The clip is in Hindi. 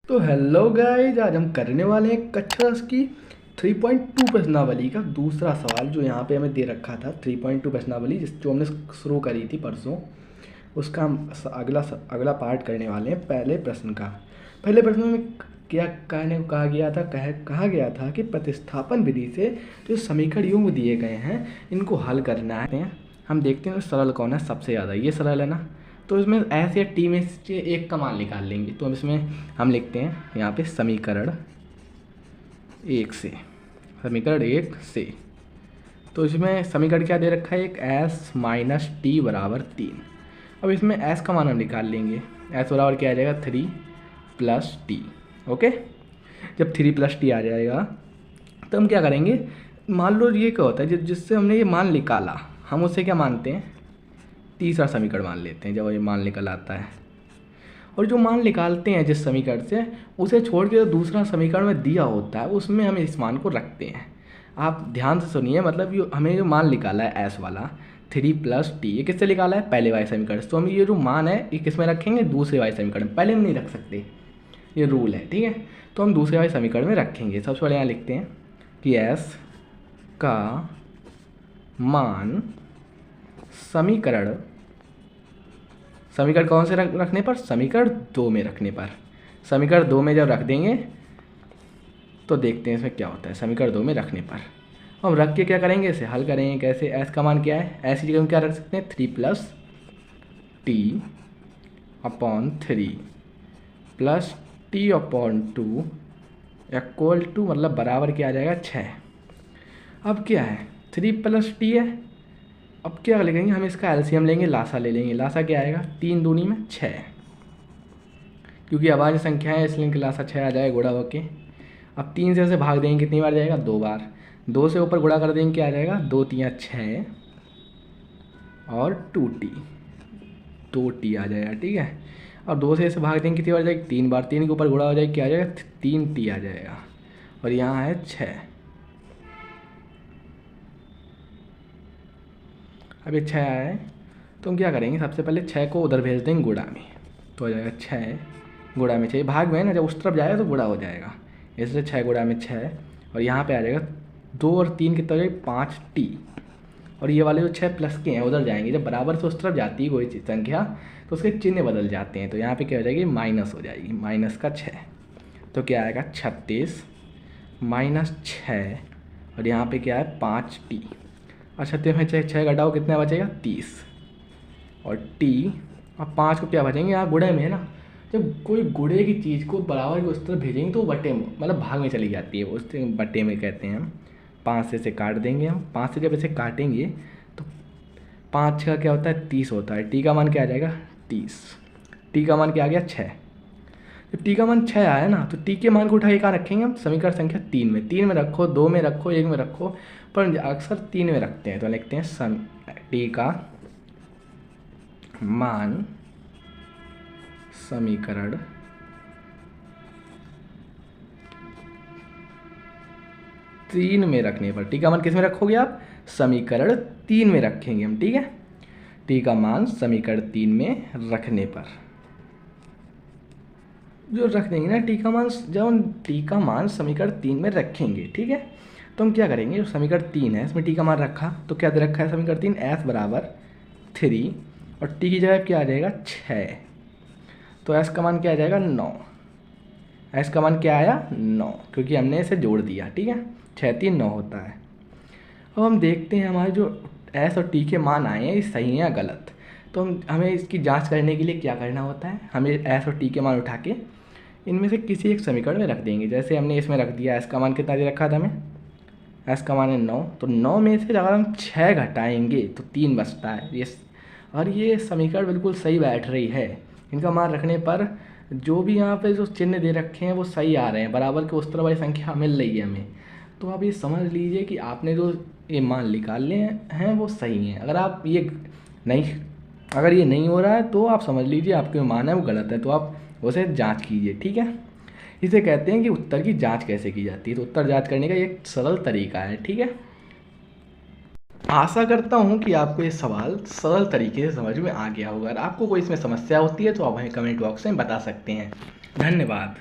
तो हेलो गाइस, आज हम करने वाले हैं कक्षा की 3.2 प्रश्नावली का दूसरा सवाल जो यहाँ पे हमें दे रखा था। 3.2 प्रश्नावली जो हमने शुरू करी थी परसों, उसका हम अगला पार्ट करने वाले हैं। पहले प्रश्न का पहले प्रश्न में क्या कहने को कहा गया था कि प्रतिस्थापन विधि से जो समीकरण युग्म दिए गए हैं इनको हल करना है। हम देखते हैं सरल कौन है सबसे ज़्यादा। ये सरल है ना, तो इसमें एस या टी में से एक का मान निकाल लेंगे। तो इसमें हम लिखते हैं यहाँ पे समीकरण एक से। तो इसमें समीकरण क्या दे रखा है, एक एस माइनस टी बराबर 3। अब इसमें एस का मान हम निकाल लेंगे। एस बराबर क्या आ जाएगा, 3 प्लस टी। ओके, जब 3 प्लस टी आ जाएगा तो हम क्या करेंगे, मान लो ये क्या होता है जिससे हमने ये मान निकाला, हम उसे क्या मानते हैं, तीसरा समीकरण मान लेते हैं जब ये मान निकल आता है। और जो मान निकालते हैं जिस समीकरण से, उसे छोड़ के जो दूसरा समीकरण में दिया होता है उसमें हम इस मान को रखते हैं। आप ध्यान से सुनिए, मतलब ये हमें जो मान निकाला है एस वाला 3 प्लस टी, ये किससे निकाला है, पहले वाले समीकरण से। तो हम ये जो मान है ये किस में रखेंगे, दूसरे वाले समीकरण में। पहले हम नहीं रख सकते, ये रूल है, ठीक है। तो हम दूसरे वाले समीकरण में रखेंगे। सबसे पहले यहाँ लिखते हैं कि एस का मान समीकरण कौन से रखने पर, समीकरण 2 में रखने पर। समीकरण 2 में जब रख देंगे तो देखते हैं इसमें क्या होता है। समीकरण 2 में रखने पर हम रख के क्या करेंगे, इसे हल करेंगे। कैसे, एस का मान क्या है, ऐसी जगह हम क्या रख सकते हैं, 3 plus T upon 3 plus T upon 2 equal to, मतलब बराबर क्या आ जाएगा, 6। अब क्या है, 3 प्लस टी है। अब क्या लिखेंगे, हम इसका एलसीएम लेंगे, लासा ले लेंगे। लासा क्या आएगा, 3 दूनी में 6, क्योंकि अभाज्य संख्या है इसलिए लासा 6 आ जाएगा गुणा होके। अब 3 से भाग देंगे, कितनी बार जाएगा, 2 बार। 2 से ऊपर गुणा कर देंगे, क्या आ जाएगा, 2 3 6 और 2t आ जाएगा, ठीक है। और 2 से ऐसे भाग देंगे, कितनी बार जाएगी, 3 बार। 3 के ऊपर गुणा हो जाएगी, क्या आ जाएगा, 3t आ जाएगा। और यहाँ है 6। अब ये 6 आया है तो हम क्या करेंगे, सबसे पहले 6 को उधर भेज देंगे गुणा में, तो हो जाएगा 6 गुणा में 6। भाग में है ना, जब उस तरफ जाएगा तो गुणा हो जाएगा, इसलिए 6 गुणा में 6। और यहाँ पे आ जाएगा 2 और 3 कितना हो जाएगा, 5t। और ये वाले जो 6 प्लस के हैं उधर जाएंगे, जब बराबर से उस तरफ जाती है कोई संख्या तो उसके चिन्ह बदल जाते हैं। तो यहाँ पर क्या हो जाएगी, माइनस हो जाएगी, माइनस का 6। तो क्या आएगा, 36 माइनस 6। और यहाँ पर क्या है, 5t। और 36 में 6 घटाओ, कितना बचेगा, 30। और टी और 5 को क्या बचेंगे, यहाँ गुणे में है ना, जब कोई गुणे की चीज़ को बराबर की उस तरफ भेजेंगे तो बटे में, मतलब भाग में चली जाती है, उस बटे में कहते हैं हम। 5 से इसे काट देंगे हम। 5 से जब इसे काटेंगे तो 5 का क्या होता है, 30 होता है। टी का मान क्या आ जाएगा, 30। टी का मान क्या आ गया, 6। जब टी का मान 6 आया ना, तो टी के मान को उठा के कहाँ रखेंगे हम, समीकरण संख्या 3 में। 3 में रखो, 2 में रखो, 1 में रखो, पर अक्सर 3 में रखते हैं। तो लिखते हैं टी का मान समीकरण 3 में रखने पर। टी का मान किस में रखोगे आप, समीकरण 3 में रखेंगे हम, ठीक है। टी का मान समीकरण 3 में रखने पर जो रख देंगे ना टी का मान, जब हम टी का मान समीकरण 3 में रखेंगे, ठीक है, तो हम क्या करेंगे, जो समीकरण 3 है इसमें टी का मान रखा, तो क्या दे रखा है समीकरण 3, एस बराबर 3 और टी की जगह क्या आ जाएगा, 6। तो एस का मान क्या आ जाएगा, 9। एस का मान क्या आया, 9, क्योंकि हमने इसे जोड़ दिया, ठीक है। 6 3 9 होता है। अब हम देखते हैं हमारे जो एस और टी के मान आए हैं ये सही हैं या गलत। तो हमें इसकी जांच करने के लिए क्या करना होता है, हमें एस और टी के मान उठा के इनमें से किसी एक समीकरण में रख देंगे। जैसे हमने इसमें रख दिया, एस का मान कितना दे रखा था हमें, एस का मान है 9। तो 9 में से अगर हम 6 घटाएंगे तो 3 बचता है। ये और ये समीकरण बिल्कुल सही बैठ रही है। इनका मान रखने पर जो भी यहाँ पे जो चिन्ह दे रखे हैं वो सही आ रहे हैं, बराबर के उस तरह वाली संख्या मिल रही है हमें। तो आप ये समझ लीजिए कि आपने जो ये मान निकाले हैं वो सही हैं। अगर ये नहीं हो रहा है तो आप समझ लीजिए आपके मान है वो गलत है, तो आप उसे जांच कीजिए, ठीक है। इसे कहते हैं कि उत्तर की जांच कैसे की जाती है। तो उत्तर जांच करने का एक सरल तरीका है, ठीक है। आशा करता हूँ कि आपको ये सवाल सरल तरीके से समझ में आ गया होगा। अगर आपको कोई इसमें समस्या होती है तो आप हमें कमेंट बॉक्स में बता सकते हैं। धन्यवाद।